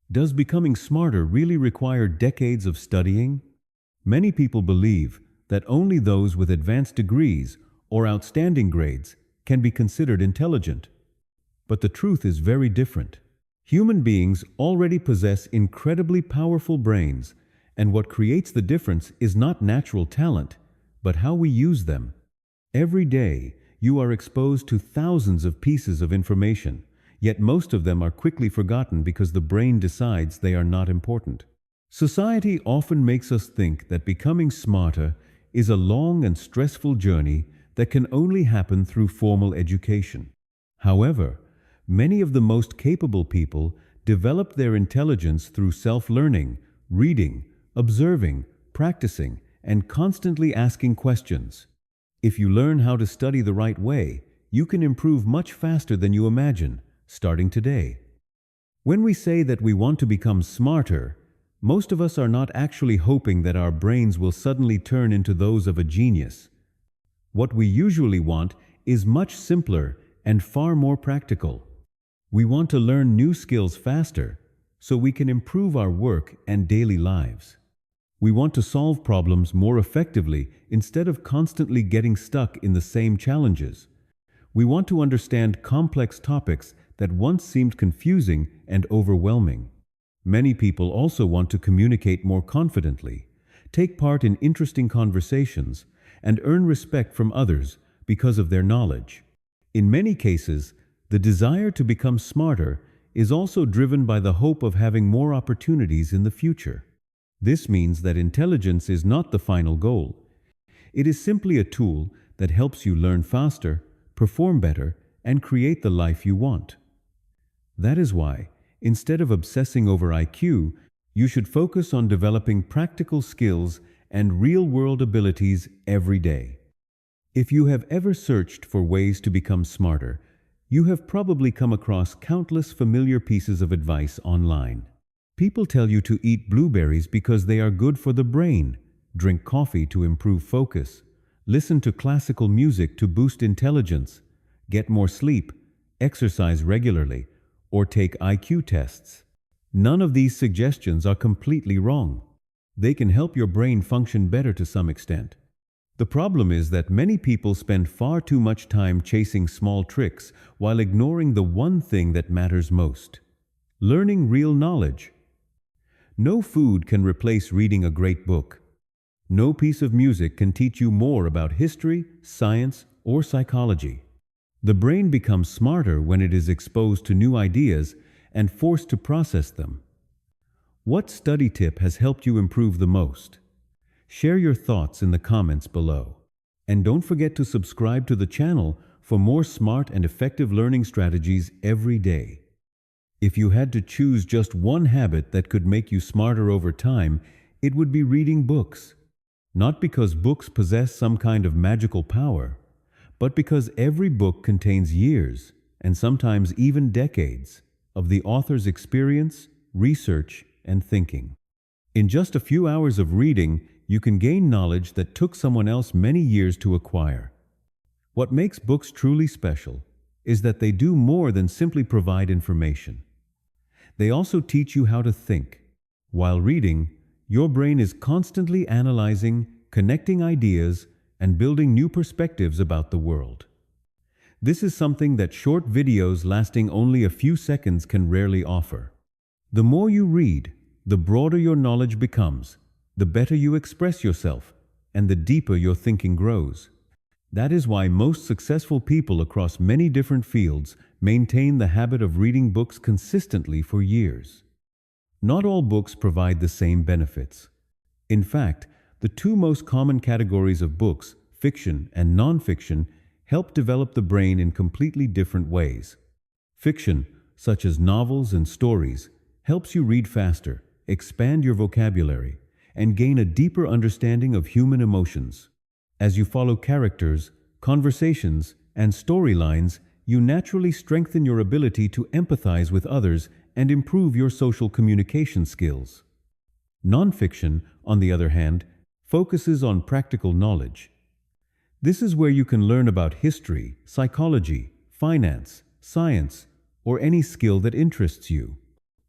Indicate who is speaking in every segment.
Speaker 1: Does becoming smarter really require decades of studying? Many people believe that only those with advanced degrees or outstanding grades can be considered intelligent. But the truth is very different. Human beings already possess incredibly powerful brains, and what creates the difference is not natural talent, but how we use them. Every day, you are exposed to thousands of pieces of information, yet most of them are quickly forgotten because the brain decides they are not important. Society often makes us think that becoming smarter is a long and stressful journey that can only happen through formal education. However, many of the most capable people develop their intelligence through self-learning, reading, observing, practicing, and constantly asking questions. If you learn how to study the right way, you can improve much faster than you imagine, starting today. When we say that we want to become smarter, most of us are not actually hoping that our brains will suddenly turn into those of a genius. What we usually want is much simpler and far more practical. We want to learn new skills faster so we can improve our work and daily lives. We want to solve problems more effectively instead of constantly getting stuck in the same challenges. We want to understand complex topics that once seemed confusing and overwhelming. Many people also want to communicate more confidently, take part in interesting conversations, and earn respect from others because of their knowledge. In many cases, the desire to become smarter is also driven by the hope of having more opportunities in the future. This means that intelligence is not the final goal. It is simply a tool that helps you learn faster, perform better, and create the life you want. That is why, instead of obsessing over IQ, you should focus on developing practical skills and real-world abilities every day. If you have ever searched for ways to become smarter, you have probably come across countless familiar pieces of advice online. People tell you to eat blueberries because they are good for the brain, drink coffee to improve focus, listen to classical music to boost intelligence, get more sleep, exercise regularly, or take IQ tests. None of these suggestions are completely wrong. They can help your brain function better to some extent. The problem is that many people spend far too much time chasing small tricks while ignoring the one thing that matters most: learning real knowledge. No food can replace reading a great book. No piece of music can teach you more about history, science, or psychology. The brain becomes smarter when it is exposed to new ideas and forced to process them. What study tip has helped you improve the most? Share your thoughts in the comments below. And don't forget to subscribe to the channel for more smart and effective learning strategies every day. If you had to choose just one habit that could make you smarter over time, it would be reading books. Not because books possess some kind of magical power, but because every book contains years, and sometimes even decades, of the author's experience, research, and thinking. In just a few hours of reading, you can gain knowledge that took someone else many years to acquire. What makes books truly special is that they do more than simply provide information. They also teach you how to think. While reading, your brain is constantly analyzing, connecting ideas, and building new perspectives about the world. This is something that short videos lasting only a few seconds can rarely offer. The more you read, the broader your knowledge becomes, the better you express yourself, and the deeper your thinking grows. That is why most successful people across many different fields maintain the habit of reading books consistently for years. Not all books provide the same benefits. In fact, the two most common categories of books, fiction and non-fiction, help develop the brain in completely different ways. Fiction, such as novels and stories, helps you read faster, expand your vocabulary, and gain a deeper understanding of human emotions. As you follow characters, conversations, and storylines, you naturally strengthen your ability to empathize with others and improve your social communication skills. Nonfiction, on the other hand, focuses on practical knowledge. This is where you can learn about history, psychology, finance, science, or any skill that interests you.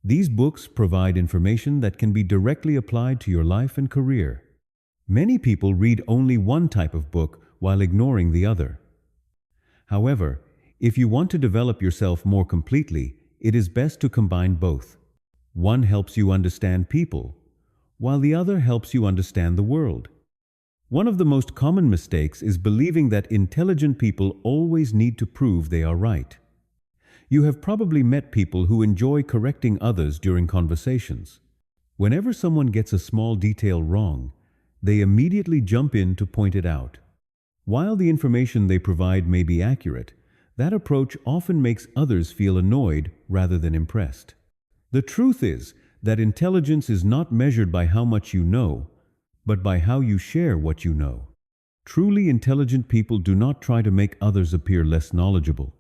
Speaker 1: These books provide information that can be directly applied to your life and career. Many people read only one type of book while ignoring the other. However, if you want to develop yourself more completely, it is best to combine both. One helps you understand people, while the other helps you understand the world. One of the most common mistakes is believing that intelligent people always need to prove they are right. You have probably met people who enjoy correcting others during conversations. Whenever someone gets a small detail wrong, they immediately jump in to point it out. While the information they provide may be accurate, that approach often makes others feel annoyed rather than impressed. The truth is that intelligence is not measured by how much you know, but by how you share what you know. Truly intelligent people do not try to make others appear less knowledgeable.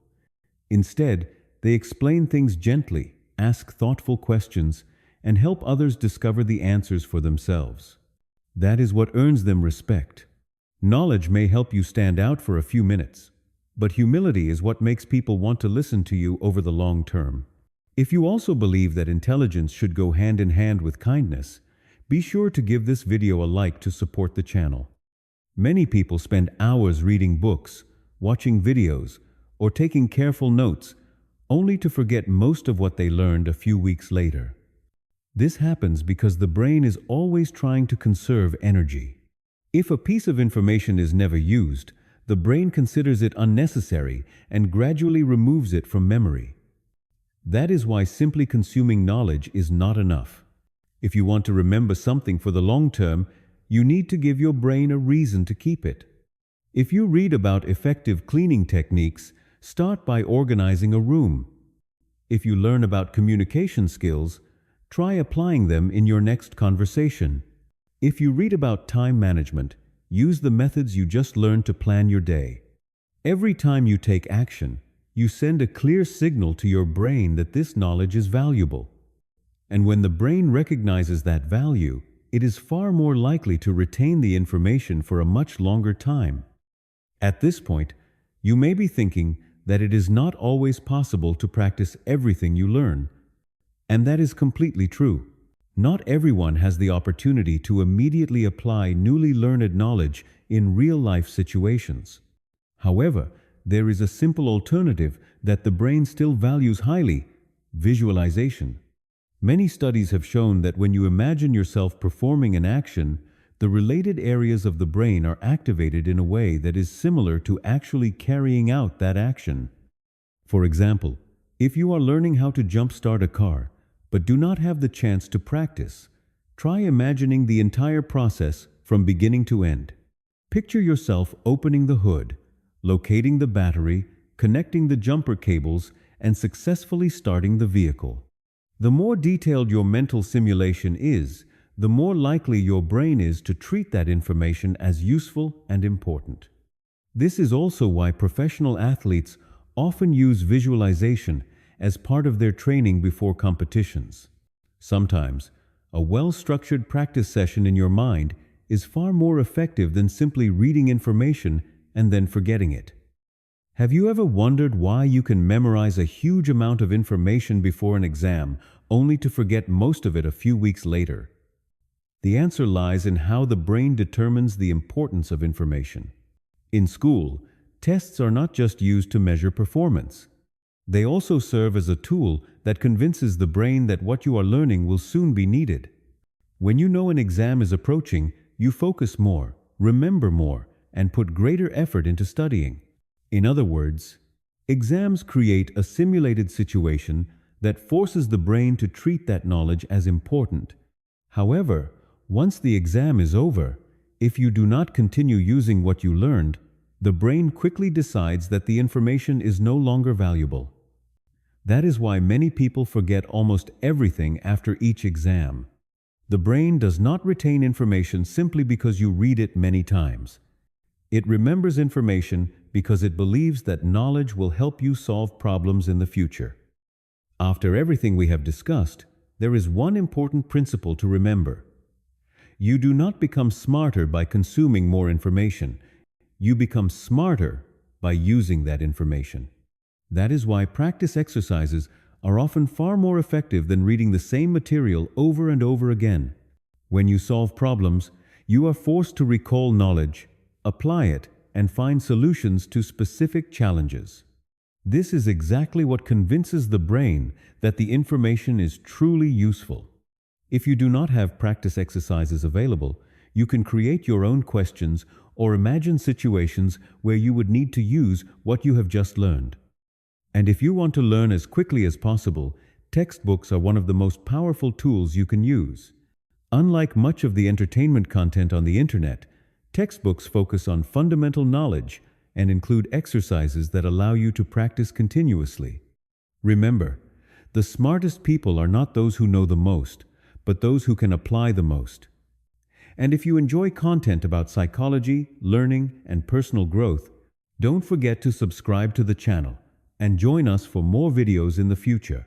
Speaker 1: Instead, they explain things gently, ask thoughtful questions, and help others discover the answers for themselves. That is what earns them respect. Knowledge may help you stand out for a few minutes, but humility is what makes people want to listen to you over the long term. If you also believe that intelligence should go hand in hand with kindness, be sure to give this video a like to support the channel. Many people spend hours reading books, watching videos, or taking careful notes, only to forget most of what they learned a few weeks later. This happens because the brain is always trying to conserve energy. If a piece of information is never used, the brain considers it unnecessary and gradually removes it from memory. That is why simply consuming knowledge is not enough. If you want to remember something for the long term, you need to give your brain a reason to keep it. If you read about effective cleaning techniques, start by organizing a room. If you learn about communication skills, try applying them in your next conversation. If you read about time management, use the methods you just learned to plan your day. Every time you take action, you send a clear signal to your brain that this knowledge is valuable. And when the brain recognizes that value, it is far more likely to retain the information for a much longer time. At this point, you may be thinking that it is not always possible to practice everything you learn. And that is completely true. Not everyone has the opportunity to immediately apply newly learned knowledge in real-life situations. However, there is a simple alternative that the brain still values highly: visualization. Many studies have shown that when you imagine yourself performing an action, the related areas of the brain are activated in a way that is similar to actually carrying out that action. For example, if you are learning how to jump-start a car, but do not have the chance to practice, try imagining the entire process from beginning to end. Picture yourself opening the hood, locating the battery, connecting the jumper cables, and successfully starting the vehicle. The more detailed your mental simulation is, the more likely your brain is to treat that information as useful and important. This is also why professional athletes often use visualization as part of their training before competitions. Sometimes, a well-structured practice session in your mind is far more effective than simply reading information and then forgetting it. Have you ever wondered why you can memorize a huge amount of information before an exam only to forget most of it a few weeks later? The answer lies in how the brain determines the importance of information. In school, tests are not just used to measure performance. They also serve as a tool that convinces the brain that what you are learning will soon be needed. When you know an exam is approaching, you focus more, remember more, and put greater effort into studying. In other words, exams create a simulated situation that forces the brain to treat that knowledge as important. However, once the exam is over, if you do not continue using what you learned, the brain quickly decides that the information is no longer valuable. That is why many people forget almost everything after each exam. The brain does not retain information simply because you read it many times. It remembers information because it believes that knowledge will help you solve problems in the future. After everything we have discussed, there is one important principle to remember. You do not become smarter by consuming more information. You become smarter by using that information. That is why practice exercises are often far more effective than reading the same material over and over again. When you solve problems, you are forced to recall knowledge, apply it, and find solutions to specific challenges. This is exactly what convinces the brain that the information is truly useful. If you do not have practice exercises available, you can create your own questions or imagine situations where you would need to use what you have just learned. And if you want to learn as quickly as possible, textbooks are one of the most powerful tools you can use. Unlike much of the entertainment content on the internet, textbooks focus on fundamental knowledge and include exercises that allow you to practice continuously. Remember, the smartest people are not those who know the most, but those who can apply the most. And if you enjoy content about psychology, learning, and personal growth, don't forget to subscribe to the channel and join us for more videos in the future.